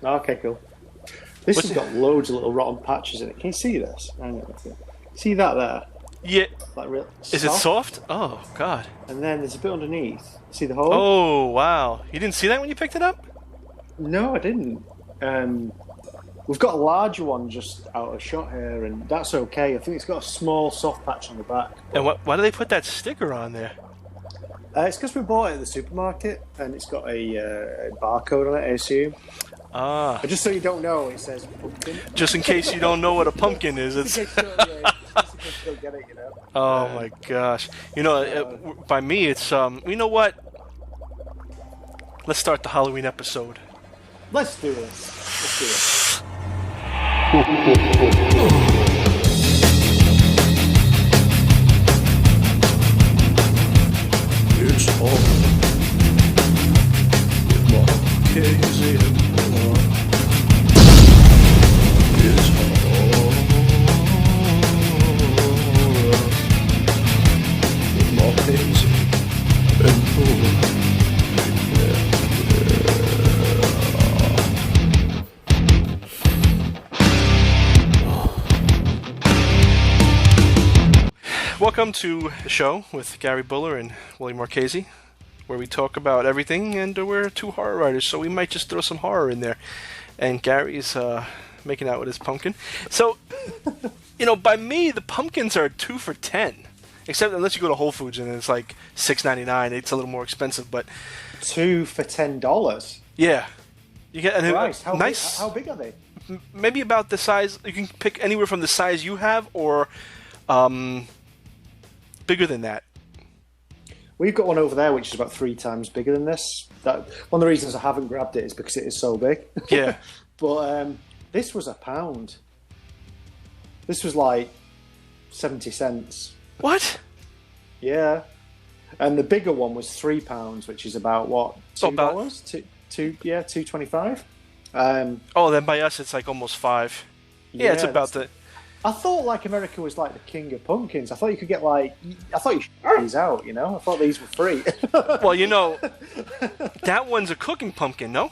Okay, cool. This has got loads of little rotten patches in it. Can you see this? See that there? Yeah. Like real Is it soft? Oh, God. And then there's a bit underneath. See the hole? Oh, wow. You didn't see that when you picked it up? No, I didn't. We've got a larger one just out of shot here, and that's okay. I think it's got a small soft patch on the back. And why do they put that sticker on there? It's because we bought it at the supermarket, and it's got a barcode on it, I assume. Ah. But just so you don't know, it says pumpkin. Just in case you don't know what a pumpkin is. It's... just in case you don't get it, you know. Oh, my gosh. You know, by me, it's... You know what? Let's start the Halloween episode. Let's do this. Let's do it. It's all with Marchese and more. It's all with Marchese and more. Welcome to the show with Gary Buller and Willie Marchese, where we talk about everything, and we're two horror writers, so we might just throw some horror in there. And Gary's making out with his pumpkin. So, you know, by me, the pumpkins are 2 for $10. Except unless you go to Whole Foods and it's like $6.99, it's a little more expensive. But 2 for $10. Yeah, you get Christ, nice. How big are they? Maybe about the size. You can pick anywhere from the size you have, or bigger than that. We've got one over there which is about 3 times bigger than this. One of the reasons I haven't grabbed it is because it is so big. Yeah. But this was £1. This was like 70 cents. What? Yeah. And the bigger one was £3, which is about what? $2? $2.25. Oh, then by us it's like almost $5. Yeah, it's about the. I thought like America was like the king of pumpkins. I thought you could get like. I thought you should get these out. You know, I thought these were free. Well, you know, that one's a cooking pumpkin, no?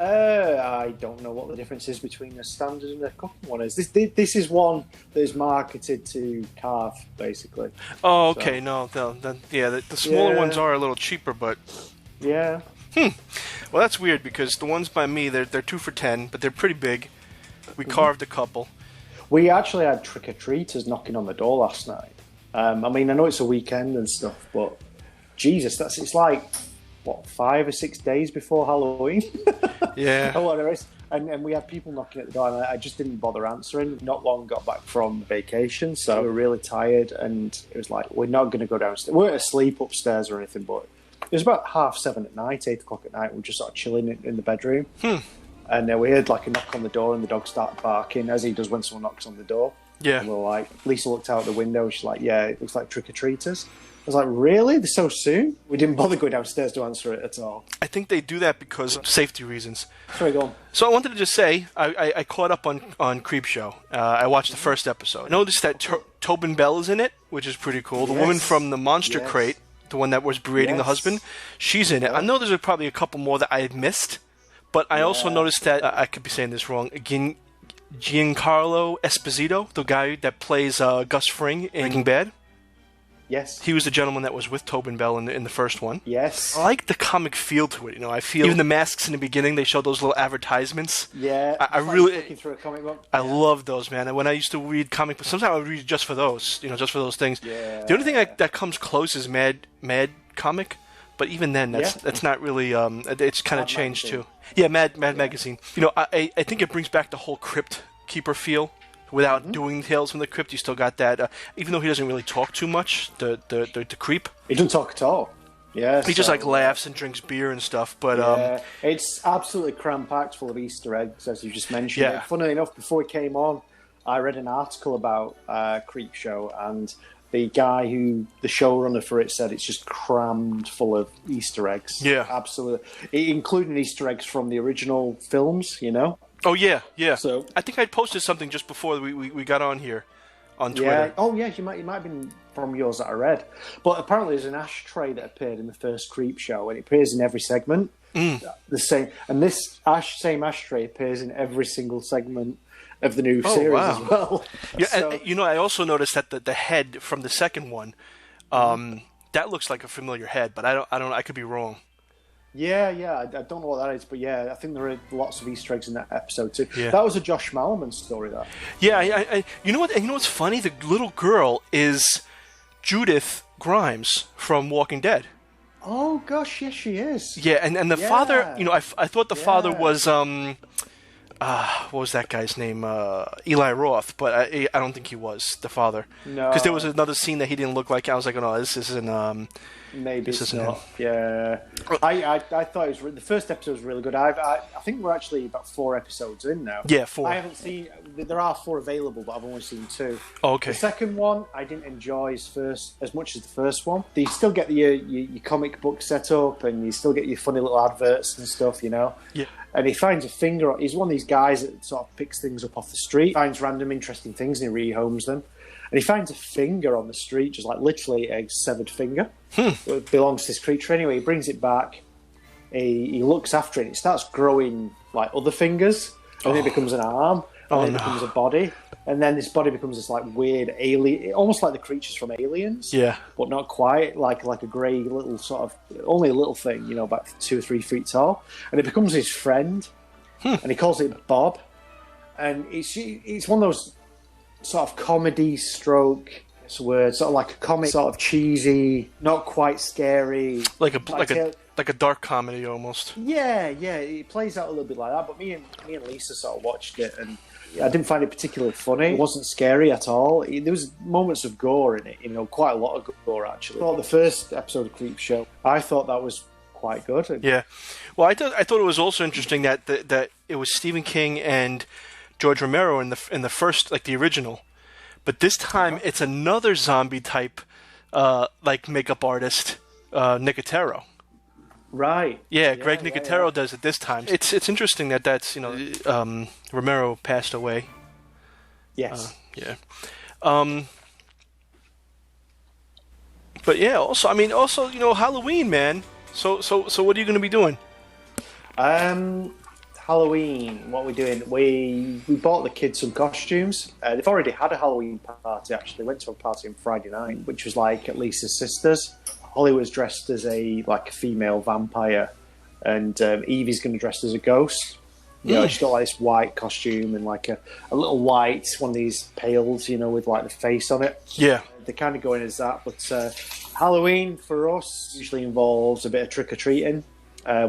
I don't know what the difference is between the standard and the cooking one is. This is one that is marketed to carve, basically. Oh, okay. So. No, then yeah, the smaller ones are a little cheaper, but yeah. Well, that's weird because the ones by me they're 2 for $10, but they're pretty big. We carved a couple. We actually had trick-or-treaters knocking on the door last night. I mean, I know it's a weekend and stuff, but Jesus, it's like what 5 or 6 days before Halloween. Yeah. Or whatever it is. And we had people knocking at the door, and I just didn't bother answering. Not long got back from vacation, so we were really tired, and it was like, we're not going to go downstairs. We weren't asleep upstairs or anything, but it was about 7:30 at night, 8 o'clock at night. We were just sort of chilling in the bedroom. And we heard like a knock on the door, and the dog started barking, as he does when someone knocks on the door. Yeah. And we were like, Lisa looked out the window, she's like, yeah, it looks like trick-or-treaters. I was like, really? They're so soon? We didn't bother going downstairs to answer it at all. I think they do that because of safety reasons. Sorry, go on. So I wanted to just say, I caught up on Creepshow. I watched the first episode. I noticed that Tobin Bell is in it, which is pretty cool. The woman from the Monster Crate, the one that was berating the husband, she's in it. I know there's probably a couple more that I had missed, but I also noticed that, I could be saying this wrong, Giancarlo Esposito, the guy that plays Gus Fring in Breaking Bad. Yes. He was the gentleman that was with Tobin Bell in the first one. Yes. I like the comic feel to it. You know, I feel even the masks in the beginning, they show those little advertisements. Yeah. I really looking through a comic book. I love those, man. And when I used to read comic books, sometimes I would read just for those, just for those things. Yeah. The only thing that comes close is Mad comic, but even then, that's not really. It's kind of changed too. Yeah, Mad Magazine. You know, I think it brings back the whole Crypt Keeper feel. Without doing Tales from the Crypt, you still got that. Even though he doesn't really talk too much, the creep. He doesn't talk at all. Yeah. He just like laughs and drinks beer and stuff. But it's absolutely cram-packed full of Easter eggs, as you just mentioned. Yeah. Funnily enough, before we came on, I read an article about Creepshow, and the guy the showrunner for it, said it's just crammed full of Easter eggs. Yeah. Absolutely. Including Easter eggs from the original films, Oh, yeah. So I think I posted something just before we got on here on Twitter. Yeah. Oh, yeah, you might have been from yours that I read. But apparently there's an ashtray that appeared in the first Creepshow, and it appears in every segment. The same, and this same ashtray appears in every single segment of the new Oh, series wow. as well. Yeah, So- and, you know, I also noticed that the head from the second one, that looks like a familiar head, but I could be wrong. Yeah, I don't know what that is, but yeah, I think there are lots of Easter eggs in that episode too. Yeah. That was a Josh Malman story, that. Yeah, you know what? And you know what's funny? The little girl is Judith Grimes from Walking Dead. Oh gosh, yes, she is. Yeah, and the Yeah. father, you know, I thought the father Yeah. was what was that guy's name? Eli Roth, but I don't think he was the father. No. Because there was another scene that he didn't look like. I was like, oh no, this isn't. Maybe This it's isn't not. him. Yeah, I thought it was the first episode was really good. I think we're actually about 4 episodes in now. Yeah, 4. I haven't seen. There are 4 available, but I've only seen 2. Oh, okay. The second one I didn't enjoy as much as the first one. You still get your comic book set up, and you still get your funny little adverts and stuff, you know. Yeah. And he finds a finger. He's one of these guys that sort of picks things up off the street, finds random interesting things, and he rehomes them. And he finds a finger on the street, just like literally a severed finger. It belongs to this creature anyway. He brings it back. He looks after it. And it starts growing like other fingers, and then it becomes an arm, and then it becomes a body, and then this body becomes this like weird alien, almost like the creatures from Aliens. Yeah. But not quite, like a grey little sort of, only a little thing, you know, about 2 or 3 feet tall, and it becomes his friend, and he calls it Bob, and it's one of those sort of comedy stroke. It's a word, sort of like a comic, sort of cheesy, not quite scary, Like a dark comedy almost. Yeah, it plays out a little bit like that. But me and Lisa sort of watched it, and I didn't find it particularly funny. It wasn't scary at all. There was moments of gore in it, you know, quite a lot of gore actually. The first episode of Creep Show, I thought that was quite good. Yeah. Well, I thought it was also interesting that it was Stephen King and George Romero in the first, like the original, but this time it's another zombie type, like makeup artist, Nicotero. Right. Yeah, Greg Nicotero does it this time. It's interesting that's, you know, Romero passed away. Yes. Yeah. But yeah, also, you know, Halloween, man. So what are you going to be doing? Halloween, what we're doing, we bought the kids some costumes. They've already had a Halloween party, actually. Went to a party on Friday night, which was like at Lisa's sister's. Holly was dressed as a female vampire, and Evie's going to dress as a ghost. You know, she's got like this white costume and like a little light, one of these pails, you know, with like the face on it. Yeah. They're kind of going as that, but Halloween for us usually involves a bit of trick-or-treating.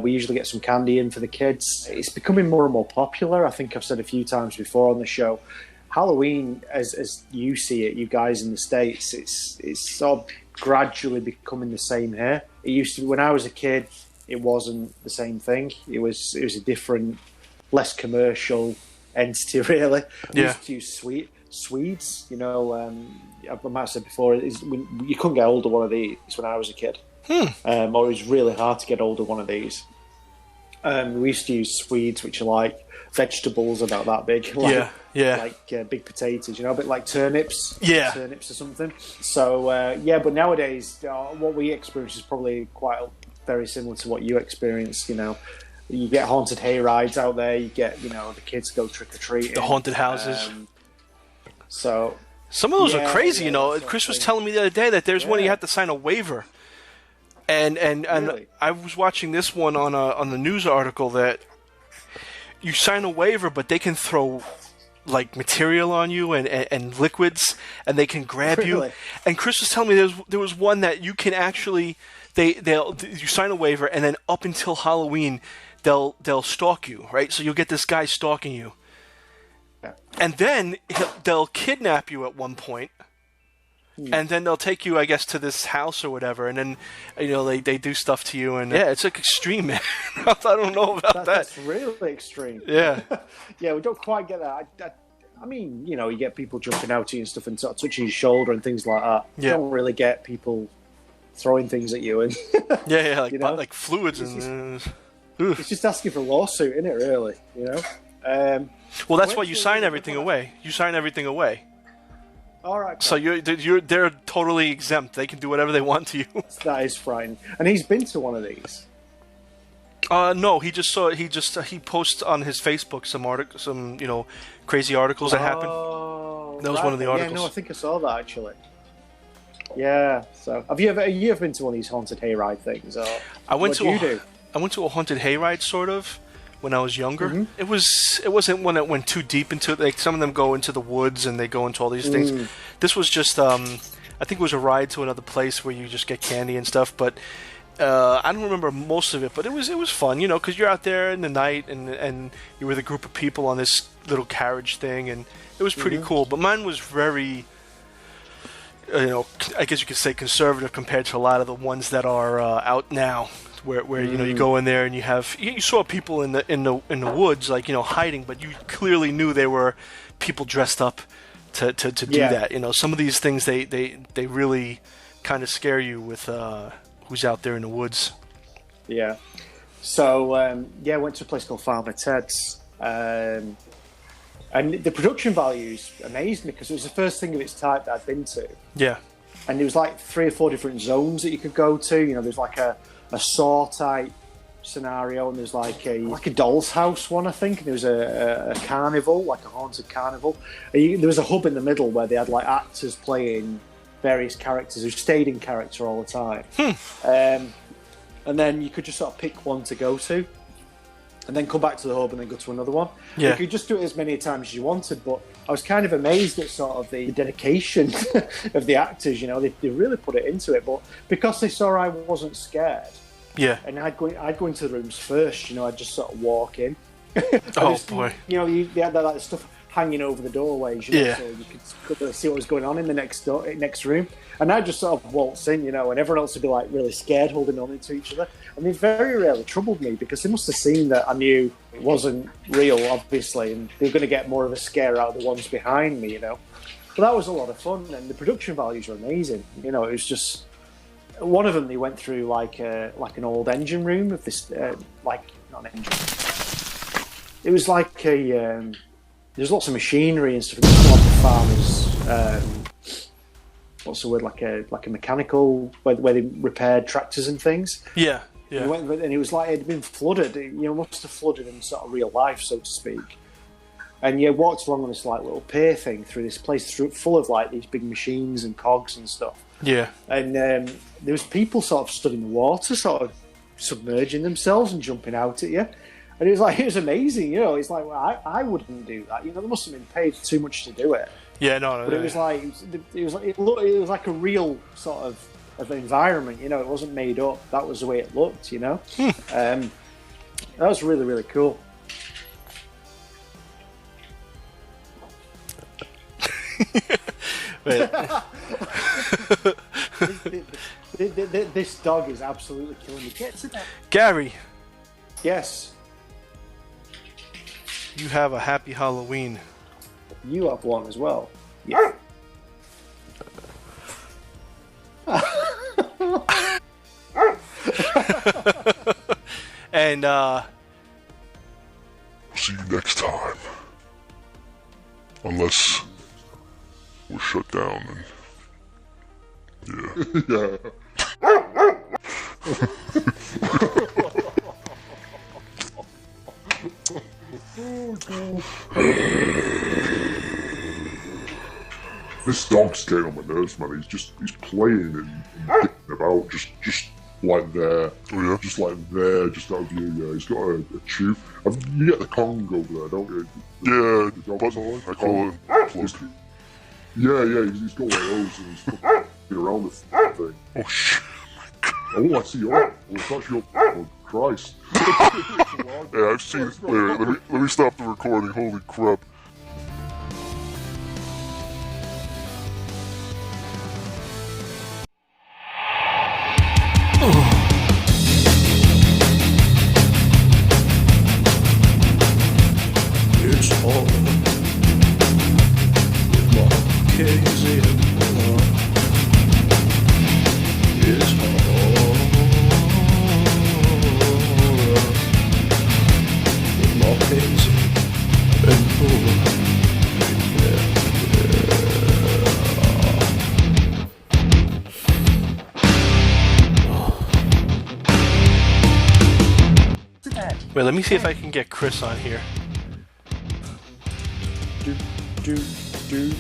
We usually get some candy in for the kids. It's becoming more and more popular. I think I've said a few times before on the show. Halloween, as you see it, you guys in the States, it's sort of gradually becoming the same here. It used to be, when I was a kid, it wasn't the same thing. It was a different, less commercial entity, really. We used to use Swedes, you know. I might have said before, you couldn't get hold of one of these when I was a kid. Or it was really hard to get hold of one of these. We used to use Swedes, which are like vegetables about that big. Like big potatoes, you know, a bit like turnips. Yeah. Turnips or something. So, but nowadays, what we experience is probably very similar to what you experience, you know. You get haunted hay rides out there, you get, you know, the kids go trick-or-treating. The haunted houses. So some of those are crazy, you know. Chris was telling me the other day that there's one you have to sign a waiver. And Really? I was watching this one on the news article that you sign a waiver, but they can throw like material on you and liquids, and they can grab you. And Chris was telling me there was one that you can actually you sign a waiver, and then up until Halloween they'll stalk you, right? So you'll get this guy stalking you, and then they'll kidnap you at one point. And then they'll take you, I guess, to this house or whatever, and then, you know, they do stuff to you, and it's like extreme, man. I don't know about that. That's really extreme. Yeah. Yeah, we don't quite get that. I mean, you know, you get people jumping out at you and stuff and sort of touching your shoulder and things like that. Yeah. You don't really get people throwing things at you. And like, you know? like fluids and... It's just asking for a lawsuit, isn't it, really? You know? Well, that's why you sign everything away. You sign everything away. All right. So they're totally exempt. They can do whatever they want to you. That is frightening. And he's been to one of these. No, he just saw. He posts on his Facebook some crazy articles that happened. That was one of the articles. Yeah, no, I think I saw that actually. Yeah. So, have you ever been to one of these haunted hayride things? Or I went what do you do? I went to a haunted hayride sort of when I was younger. Mm-hmm. It wasn't one that went too deep into it. Like some of them go into the woods and they go into all these things. This was just I think it was a ride to another place where you just get candy and stuff, but I don't remember most of it, but it was fun, because you're out there in the night and you're with a group of people on this little carriage thing, and it was pretty cool. But mine was very, I guess you could say conservative compared to a lot of the ones that are out now, where you go in there and you saw people in the woods like hiding, but you clearly knew they were people dressed up to do that. Some of these things they really kind of scare you with who's out there in the woods. Yeah. So I went to a place called Farmer Ted's, and the production values amazed me because it was the first thing of its type that I'd been to. Yeah. And there was like 3 or 4 different zones that you could go to. There's like a Saw type scenario, and there's like a doll's house one, I think. And there was a carnival, like a haunted carnival. There was a hub in the middle where they had like actors playing various characters who stayed in character all the time. And then you could just sort of pick one to go to, and then come back to the hub and then go to another one. Yeah. You could just do it as many times as you wanted, but I was kind of amazed at sort of the dedication of the actors. They really put it into it, but because they saw I wasn't scared, and I'd go into the rooms first. I'd just sort of walk in. Boy. They had that stuff hanging over the doorways, so you could see what was going on in the next room. And I'd just sort of waltz in, and everyone else would be like really scared, holding on to each other. And they very rarely troubled me because they must have seen that I knew it wasn't real, obviously, and they were going to get more of a scare out of the ones behind me, But that was a lot of fun, and the production values were amazing. It was just one of them. They went through like an old engine room of this, not an engine. It was like there's lots of machinery and stuff. There's a lot of farmers. What's the word? Like a mechanical where they repaired tractors and things. Yeah. And it was like it had been flooded. Must have flooded in sort of real life, so to speak. And you walked along on this like little pier thing through this place full of like these big machines and cogs and stuff. Yeah. And there was people sort of stood in the water, sort of submerging themselves and jumping out at you. And it was amazing, It's like, well, I wouldn't do that. They must have been paid too much to do it. Yeah, no. But it was like it was like a real sort of environment. It wasn't made up. That was the way it looked. That was really, really cool. This dog is absolutely killing me. Get to that. Gary. Yes. You have a happy Halloween. You have one as well. Yeah. And see you next time. Unless we're shut down and yeah. This dog's getting on my nerves, man. He's playing and dicking about, just like there. Oh, yeah? Just like there, just out of view, yeah. He's got a chew. You get the Kong over there, don't you? Yeah, the dog toy. I call it Plug. Yeah, he's got one of those and he's fucking around the thing. Oh, shit. Oh, I see your. It's actually your. Oh, Christ. Yeah, I've seen it. Wait, let me stop the recording. Holy crap. It's all with Marchese and Moore. It's all with Marchese and Moore. let me see if I can get Chris on here. Do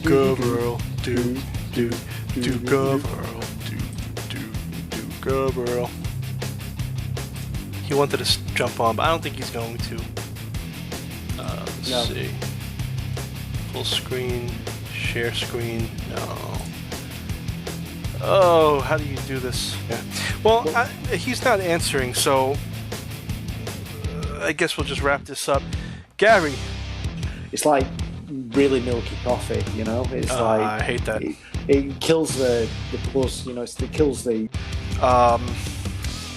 Gabriel, do Gabriel, do Gabriel. He wanted to jump on, but I don't think he's going to. Let's see. Full screen, share screen. No. Oh, how do you do this? Yeah. Well, he's not answering, so I guess we'll just wrap this up. Gary. It's like really milky coffee, you know? It's like... I hate that. It kills the plus, you know, it kills the...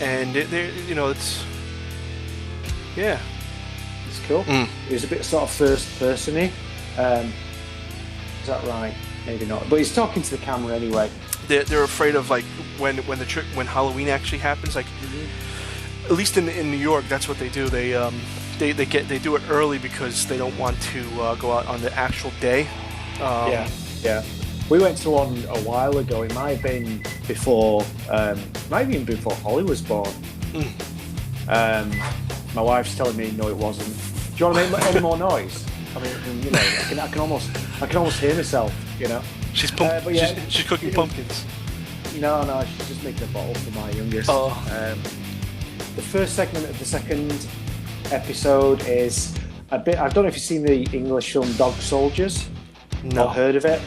And, you know, it's... Yeah. It's cool. It was a bit sort of first-person-y. Is that right? Maybe not. But he's talking to the camera anyway. They're afraid of, like, when Halloween actually happens, like... At least in New York, that's what they do. They do it early because they don't want to go out on the actual day. Yeah. We went to one a while ago. It might have been before, might have even been before Holly was born. My wife's telling me no, it wasn't. Do you want to make any more noise? I mean, you know, I can almost hear myself. You know. She's cooking pumpkins. No, she's just making a bottle for my youngest. The first segment of the second episode is a bit. I don't know if you've seen the English film Dog Soldiers. No. Or heard of it.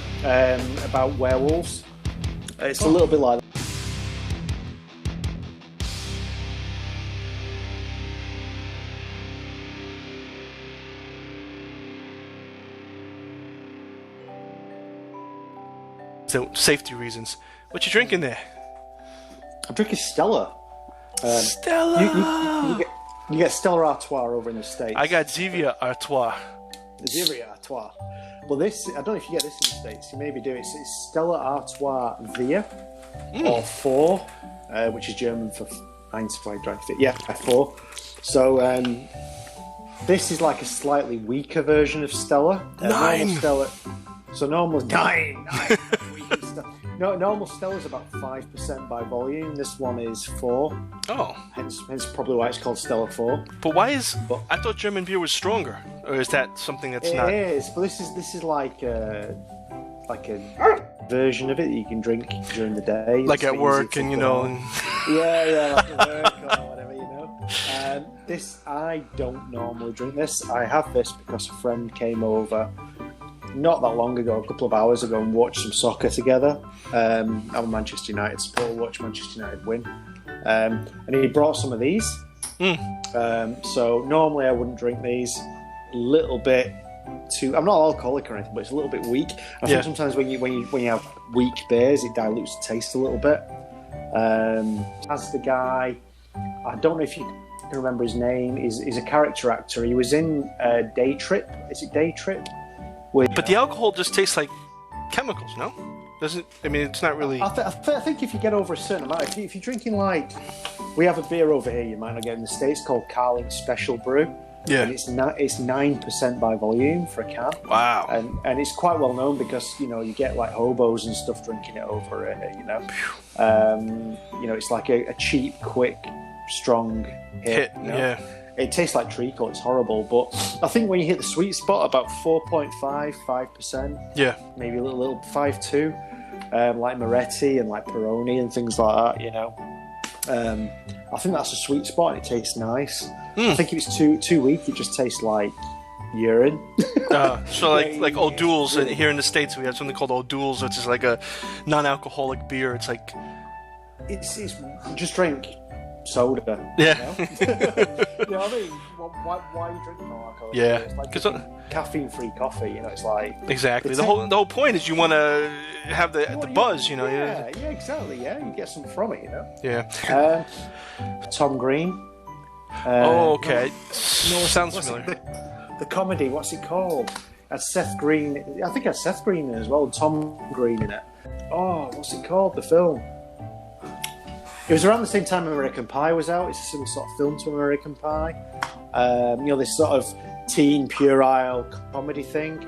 About werewolves. It's a little bit like that. So, safety reasons. What you drinking there? I'm drinking Stella. Stella! You get Stella Artois over in the States. I got Zevia Artois. Zevia Artois. Well, this, I don't know if you get this in the States. You maybe do. It's Stella Artois Via, or 4, which is German for Einzweidreifit. Yeah, 4. So, this is like a slightly weaker version of Stella. 9! Normal 9! Normal Stella's about 5% by volume. This one is 4. Oh. Hence probably why it's called Stella 4. But why is... I thought German beer was stronger. Or is that something that's not... It is, but this is like a version of it that you can drink during the day. Like at work and, you know... Yeah, like at work or whatever, you know. This, I don't normally drink this. I have this because a friend came over not that long ago, a couple of hours ago, and watched some soccer together. I'm a Manchester United supporter, watched Manchester United win. And he brought some of these. So normally I wouldn't drink these. A little bit too... I'm not alcoholic or anything, but it's a little bit weak. I think sometimes when you have weak beers, it dilutes the taste a little bit. As the guy, I don't know if you can remember his name, he's a character actor. He was in Day Trip. Is it Day Trip? But the alcohol just tastes like chemicals, no? Doesn't? I mean, it's not really... I think if you get over a certain amount, if you're drinking like... We have a beer over here you might not get in the States called Carling's Special Brew. Yeah. And it's 9% by volume for a can. Wow. And it's quite well known because, you know, you get like hobos and stuff drinking it over it, you know. You know, it's like a cheap, quick, strong hit. You know? Yeah. It tastes like treacle, it's horrible, but I think when you hit the sweet spot, about 5%, yeah, maybe a little 5.2, like Moretti and like Peroni and things like that, you know. I think that's a sweet spot and it tastes nice. I think if it's too weak, it just tastes like urine. So like O'Doul's, and here in the States we have something called O'Doul's, which is like a non-alcoholic beer. It's like... It's just drink soda. Yeah. You know what I mean? Why are you drinking alcohol? Yeah. It's like caffeine-free coffee. You know, it's like exactly the whole point is you want to have the buzz. You know. Yeah, exactly. Yeah, you get something from it. You know. Yeah. Tom Green. Okay. No, sounds familiar. The comedy. What's it called? Had Seth Green. I think it had Seth Green in it as well. Tom Green in it. Oh, what's it called? The film. It was around the same time American Pie was out. It's a similar sort of film to American Pie. You know, this sort of teen puerile comedy thing.